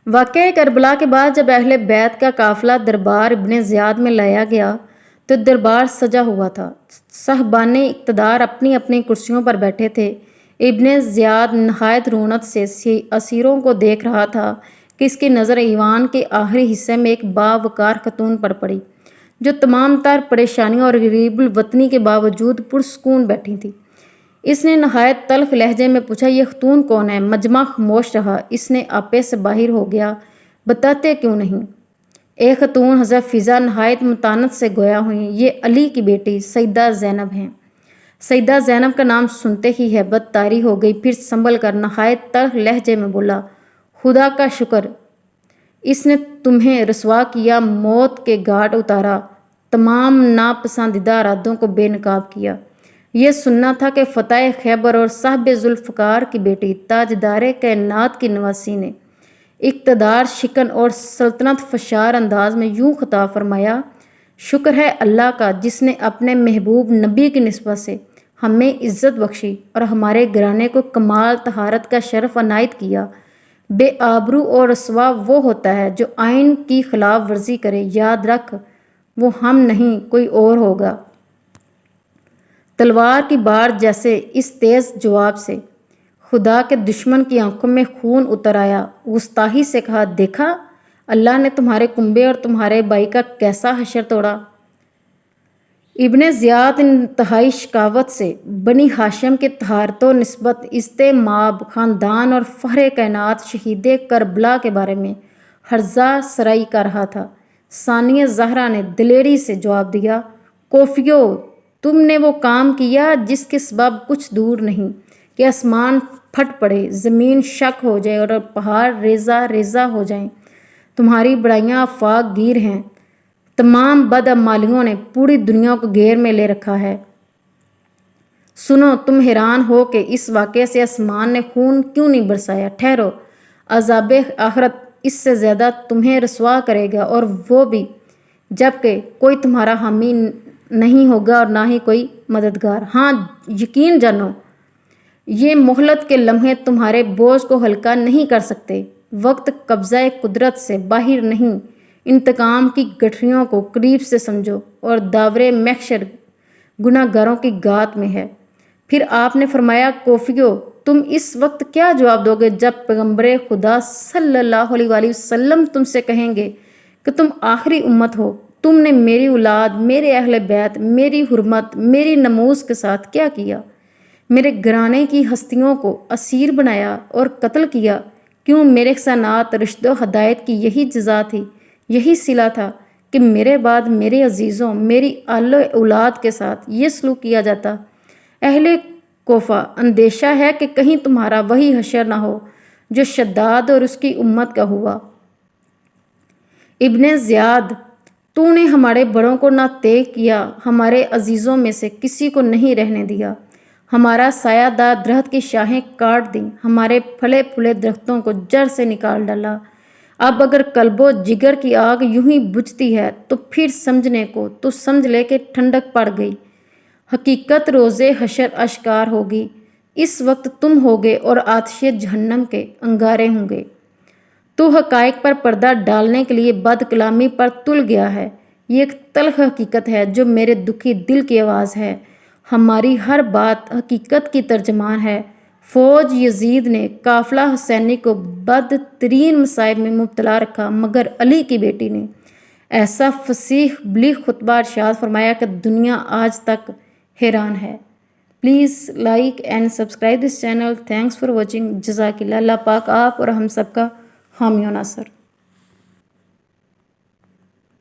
واقعہ کربلا کے بعد جب اہل بیت کا قافلہ دربار ابن زیاد میں لایا گیا تو دربار سجا ہوا تھا۔ صاحبان اقتدار اپنی اپنی کرسیوں پر بیٹھے تھے۔ ابن زیاد نہایت رونق سے اسیروں کو دیکھ رہا تھا کہ اس کی نظر ایوان کے آخری حصے میں ایک باوقار خاتون پر پڑی جو تمام تر پریشانیوں اور غریب الوطنی کے باوجود پرسکون بیٹھی تھی۔ اس نے نہایت تلخ لہجے میں پوچھا، یہ خاتون کون ہے؟ مجمع خاموش رہا۔ اس نے آپے سے باہر ہو گیا، بتاتے کیوں نہیں؟ ایک خاتون حضرت فضا نہایت متانت سے گویا ہوئیں، یہ علی کی بیٹی سیدہ زینب ہیں۔ سیدہ زینب کا نام سنتے ہی ہیبت طاری ہو گئی، پھر سنبھل کر نہایت تلخ لہجے میں بولا، خدا کا شکر، اس نے تمہیں رسوا کیا، موت کے گھاٹ اتارا، تمام ناپسندیدہ ارادوں کو بے نقاب کیا۔ یہ سننا تھا کہ فتح خیبر اور صاحب ذوالفقار کی بیٹی تاجدار کائنات کی نواسی نے اقتدار شکن اور سلطنت فشار انداز میں یوں خطاب فرمایا، شکر ہے اللہ کا جس نے اپنے محبوب نبی کی نسبت سے ہمیں عزت بخشی اور ہمارے گھرانے کو کمال طہارت کا شرف عنایت کیا۔ بے آبرو اور رسوا وہ ہوتا ہے جو آئین کی خلاف ورزی کرے، یاد رکھ وہ ہم نہیں کوئی اور ہوگا۔ تلوار کی بار جیسے اس تیز جواب سے خدا کے دشمن کی آنکھوں میں خون اتر آیا۔ گستاخی سے کہا، دیکھا اللہ نے تمہارے کنبے اور تمہارے بھائی کا کیسا حشر توڑا۔ ابن زیاد انتہائی شقاوت سے بنی ہاشم کے طہارت و نسبت، استعماب خاندان اور فخر کائنات شہید کربلا کے بارے میں ہرزہ سرائی کر رہا تھا۔ ثانیہ زہرا نے دلیری سے جواب دیا، کوفیو، تم نے وہ کام کیا جس کے سبب کچھ دور نہیں کہ آسمان پھٹ پڑے، زمین شک ہو جائے اور پہاڑ ریزہ ریزہ ہو جائیں۔ تمہاری بڑائیاں آفاق گیر ہیں، تمام بدعمالیوں نے پوری دنیا کو گھیر میں لے رکھا ہے۔ سنو، تم حیران ہو کہ اس واقعے سے آسمان نے خون کیوں نہیں برسایا؟ ٹھہرو، عذاب آخرت اس سے زیادہ تمہیں رسوا کرے گا، اور وہ بھی جبکہ کوئی تمہارا حامی نہیں ہوگا اور نہ ہی کوئی مددگار۔ ہاں یقین جانو، یہ مہلت کے لمحے تمہارے بوجھ کو ہلکا نہیں کر سکتے۔ وقت قبضہ قدرت سے باہر نہیں، انتقام کی گٹھریوں کو قریب سے سمجھو اور داور محشر گناہ گاروں کی گات میں ہے۔ پھر آپ نے فرمایا، کوفیو، تم اس وقت کیا جواب دو گے جب پیغمبر خدا صلی اللہ علیہ وآلہ وسلم تم سے کہیں گے کہ تم آخری امت ہو، تم نے میری اولاد، میرے اہل بیت، میری حرمت، میری نموز کے ساتھ کیا کیا؟ میرے گھرانے کی ہستیوں کو اسیر بنایا اور قتل کیا۔ کیوں؟ میرے احسانات، رشد و ہدایت کی یہی جزا تھی، یہی صلہ تھا کہ میرے بعد میرے عزیزوں، میری آل و اولاد کے ساتھ یہ سلوک کیا جاتا۔ اہل کوفہ، اندیشہ ہے کہ کہیں تمہارا وہی حشر نہ ہو جو شداد اور اس کی امت کا ہوا۔ ابن زیاد، تو نے ہمارے بڑوں کو نہ طے کیا، ہمارے عزیزوں میں سے کسی کو نہیں رہنے دیا، ہمارا سایہ دار درخت کی شاخیں کاٹ دیں، ہمارے پھلے پھولے درختوں کو جڑ سے نکال ڈالا۔ اب اگر قلب و جگر کی آگ یوں ہی بجھتی ہے تو پھر سمجھنے کو تو سمجھ لے کہ ٹھنڈک پڑ گئی۔ حقیقت روز حشر اشکار ہوگی۔ اس وقت تم ہوگے اور آتش جہنم کے انگارے ہوں گے۔ تو حقائق پر پردہ ڈالنے کے لیے بد کلامی پر تل گیا ہے۔ یہ ایک تلخ حقیقت ہے جو میرے دکھی دل کی آواز ہے۔ ہماری ہر بات حقیقت کی ترجمان ہے۔ فوج یزید نے قافلہ حسینی کو بدترین مصائب میں مبتلا رکھا، مگر علی کی بیٹی نے ایسا فصیح بلیغ خطبہ ارشاد فرمایا کہ دنیا آج تک حیران ہے۔ Please like and subscribe this channel. Thanks for watching. جزاک اللہ۔ اللہ پاک آپ اور ہم سب کا حامی و ناصر۔